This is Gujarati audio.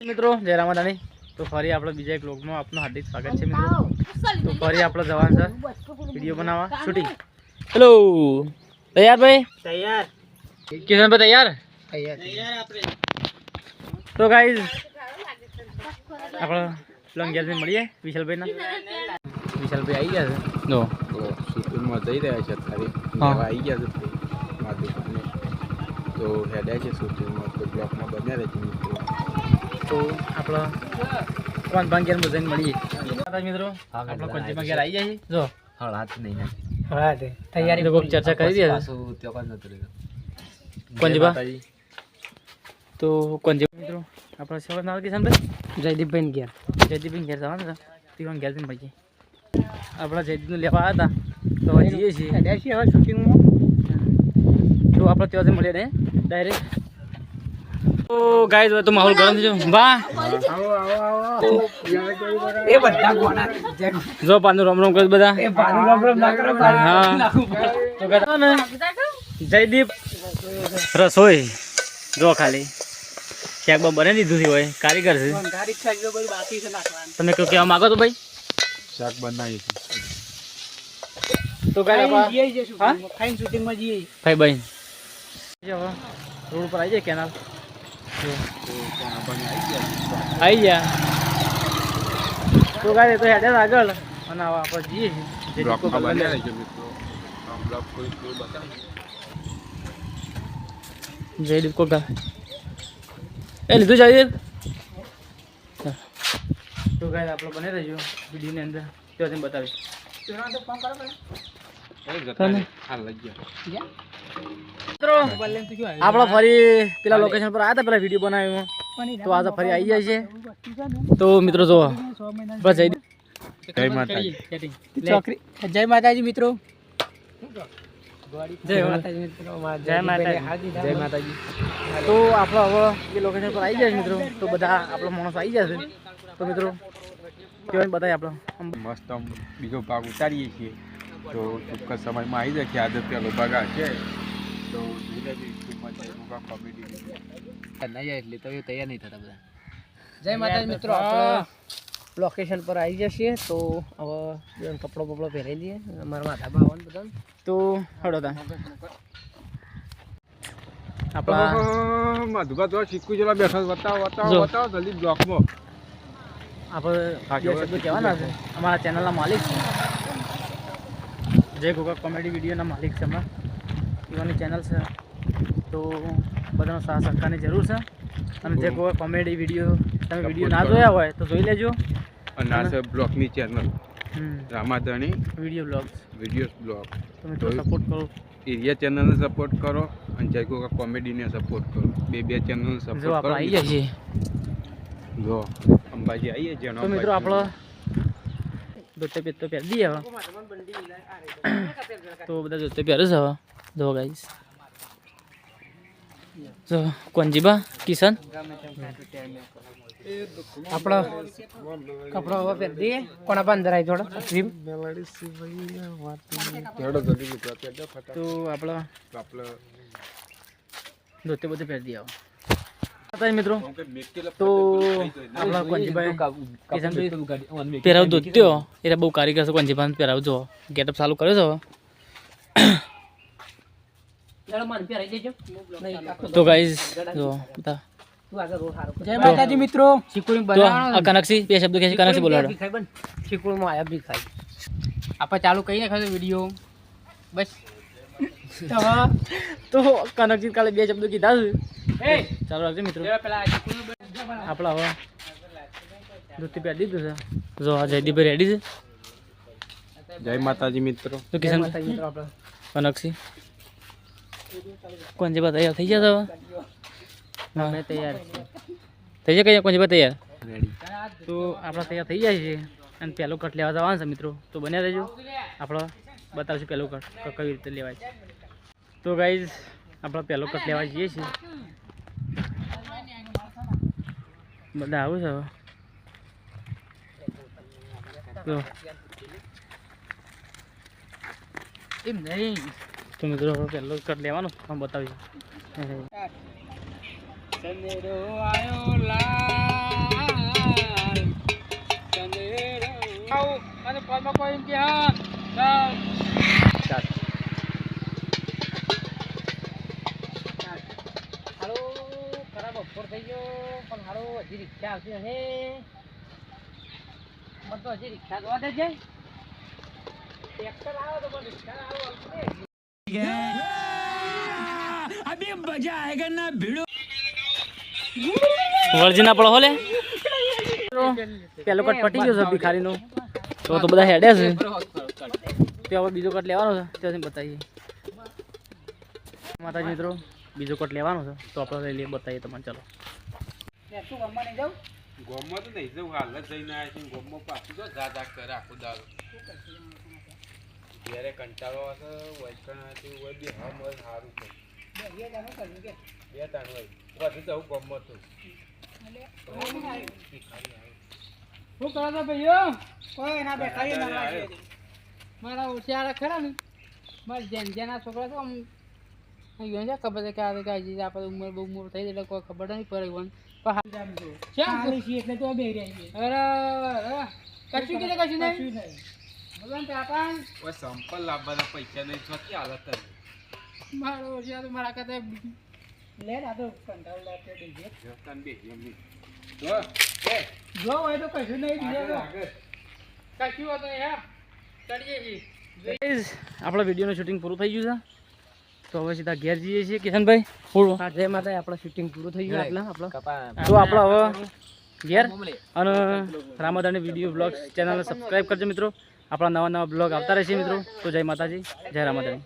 મિત્રો જય રામાદાની તો ફરી આપણે બીજા એક વ્લોગમાં આપનું હાર્દિક સ્વાગત છે મિત્રો। તો ફરી આપણે જવાનું છે વિડીયો બનાવવા શૂટિંગ। હેલો તૈયાર ભાઈ? તૈયાર કિશન ભાઈ તૈયાર? તૈયાર આપણે। તો ગાઈઝ આપણે પ્લંગ ગેસ મળીએ વિશાલભાઈ ના। વિશાલભાઈ આવી ગયા છે નો શૂટિંગમાં જઈ રહ્યા છે અત્યારે આવી ગયા છે માધુને તો હેડ્યા છે શૂટિંગમાં તો બ્લોકમાં બન્યા રહે છે મિત્રો। તો આપણે કોણ ભાંગેર જઈને મળીએ મિત્રો। આપણે કોણ ભાંગેર આવી જાય જો હાથ નહીં હા તે તૈયારી તો ચર્ચા કરી દે કોંજીબા તો કોંજીબા મિત્રો આપણે સેવા નામ કિશન ભાઈ જયદીપભાઈ ઘેર જયદીપભાઈ ઘેર જવાનું છે તીવાન ઘેર જઈને ભાઈ આપણા જયદીપને લેવા આવ્યા હતા તો જઈએ છીએ હવે શૂટિંગમાં તો આપણે ત્યાંથી મળીએ ને ડાયરેક્ટ। તો ગાઈસ તો માહોલ ગરમ થઈ ગયો બા એ બધા ગોણા જો પાનું રમ રમ કરે બધા એ પાનું રમ રમ ના કરે હા તો કહેતા ને જયદીપ રસોઈ જો ખાલી શાક બા બને દીધું હોય કારીગર છે બાકી છે નાખવાનું તમે કયો કહેવા માંગો તો ભાઈ શાક બનાવી છે તો ગાઈસ હા ફાઇન શૂટિંગ માં જઈએ ભાઈ ભાઈ રોડ પર આવી જાય કેનાલ આવી ગયા તો ગાય તો હેડે આગળ અને આપણે જઈએ છીએ જયદીપ કોકા એ લીધું જયદીપ તો ગાય આપણે બને રહેજો વિડીયોની અંદર ત્યાંથી બતાવીશ આપણે ફરી પેલા લોકેશન પર આવ્યા હતા પેલા વિડીયો બનાવ્યો તો આજે ફરી આવી જાય છે તો મિત્રો જો બસ જય માતાજી મિત્રો જય માતાજી મિત્રો જય માતાજી તો આપણે હવે એ લોકેશન પર આવી જાય મિત્રો તો બધા આપણા માણસો આવી જશે તો મિત્રો કેવાય બતાવીએ આપણે મસ્ત બીજો ભાગ ઉતારીએ છીએ તો ચોક્કસ સમયમાં આવી જાય કે આજે પેલો ભાગ છે તો કોમેડી નહીં એટલે તો એ તૈયાર નહીં થતા બધા। જય માતાજી મિત્રો આપણે લોકેશન પર આવી જશે તો હવે કપડો બપડો પહેરી લઈએ અમારા માથામાં આવવાનું બધા તો હડો તા આપણા માધુબા તો શીખું છે બેઠા બતાવો જલ્દી બ્લોકમાં આપણે કહેવાના છે અમારા ચેનલના માલિક છે જય ગોગા કોમેડી વિડીયોના માલિક છે હમણાં એવાની ચેનલ છે તો બધાનો સાથ સહકારની જરૂર છે અને જે ગોગા કોમેડી વિડીયો તમે વિડીયો ના જોયા હોય તો જોઈ લેજો અને આ છે બ્લોગની ચેનલ રામાધણી વિડીયો બ્લોગ તો મિત્રો સપોર્ટ કરો એરિયા ચેનલને સપોર્ટ કરો અને જય ગોગા કોમેડીને સપોર્ટ કરો બે ચેનલને સપોર્ટ કરો। આપણે આવી જઈએ જો અંબાજી આવીએ છે તો મિત્રો આપણો દોતે પેટ તો પહેરી દઈએ હવે તો બધા દોતે પહેરે છે હવે જો ગાઈસ તો કોંજીબા કિશન આપણો કપડો હવે પહેરી દઈએ કોના પર અંદર આવી થોડો સ્ટ્રીમ તો આપણો દોતે બધે પહેરી દઈએ હવે મિત્રો તો આપણા કોંજીભાઈ કિશનભાઈ પહેરાવ દોત્યો એટલે બહુ કારીગર છે કોંજીભાઈ પહેરાવજો ગેટઅપ ચાલુ કર્યો છે તો ગાઈઝ જો બધા જય માતાજી મિત્રો કનકસી બે શબ્દો કહે છે કનકસી બોલાડો શીકુળમાં આયા બી ખાઈ આપણે ચાલુ કરી નાખ્યો વિડીયો બસ તો કનકજી કાલે બે શબ્દો કીધા છે ચાલો રાખજો મિત્રો આપણા હવે ધોતી પહેરી દીધું છે જો આ જયદીપભાઈ રેડી છે જય માતાજી મિત્રો તો કિશન કનકસી કોંજીબા તૈયાર થઈ ગયા હવે તૈયાર થઈ જાય કઈ કોંજીબા તૈયાર રેડી તો આપણા તૈયાર થઈ જાય છે અને પહેલો કટ લેવા જવાનું છે મિત્રો તો બન્યા રહેજો આપણે બતાવશું પહેલો કટ કઈ રીતે લેવાય તો ગાઈઝ આપણે પહેલો કટ લેવા જઈએ છીએ બધા આવું છે તો એમ નહીં તો મિત્રો પહેલો કટ લેવાનો આમ બતાવીશું સનેડો આયો લા હજી રિક્ષા આવશે હે મને તો હજી રિક્ષા જોવા દેજે ટ્રેક્ટર આવે તો મને રિક્ષા અભી મજા આયેગા ના ભીડો વર્જિના પડો હોલે પેલો કટ પટી ગયો છે ભિખારીનો તો બધા હેડે છે તે હવે બીજો કટ લેવાનો છે ત્યાંથી બતાવીએ માતાજી મિત્રો બીજો કટ લેવાનો છે તો આપણે લઈ બતાવીએ તમને ચાલો ગોમમાં તો નહીં જવું હાલ જ જઈને આવ્યા છે ગોમમાં પાછું તો જા કરે આખો દાડો ઘેરે કંટાળો હશે વૈષ્ણવ હોય બી હા મત સારું છે બે ટાણ હોય વધુ જવું ગોમમાં તો શું કરો છો ભાઈઓ કોઈ ના બેઠા મારા હોશિયાર ખરા ને મારા જેના છોકરા તો આમ છે ખબર છે કે આવે કે હજી આપણે ઉંમર બહુ મોર થઈ એટલે કોઈ ખબર નહીં પડે પણ એટલે તો બે અરે કશું કીધું કશું નહીં ભગવાન પાપા ઓય સંપલ લાવવાના પૈસા નહીં નથી હાલત મારો હોશિયાર મારા કરતા લે આ તો કંટાળ લાગે જતન બે એમની જો હોય તો કશું નહીં બીજા કશું હોતો યાર ચડીએ છીએ આપણા વિડીયોનું શૂટિંગ પૂરું થઈ ગયું છે તો હવે સીધા ઘેર જઈએ છીએ કિશનભાઈ પૂરું હા જય માતા આપણા શૂટિંગ પૂરું થઈ ગયું આપણો તો આપણે હવે ઘેર અને રામાદાની વિડીયો બ્લોગ ચેનલને સબસ્ક્રાઈબ કરજો મિત્રો આપણા નવા બ્લોગ આવતા રહેશે મિત્રો તો જય માતાજી જય રામાદાની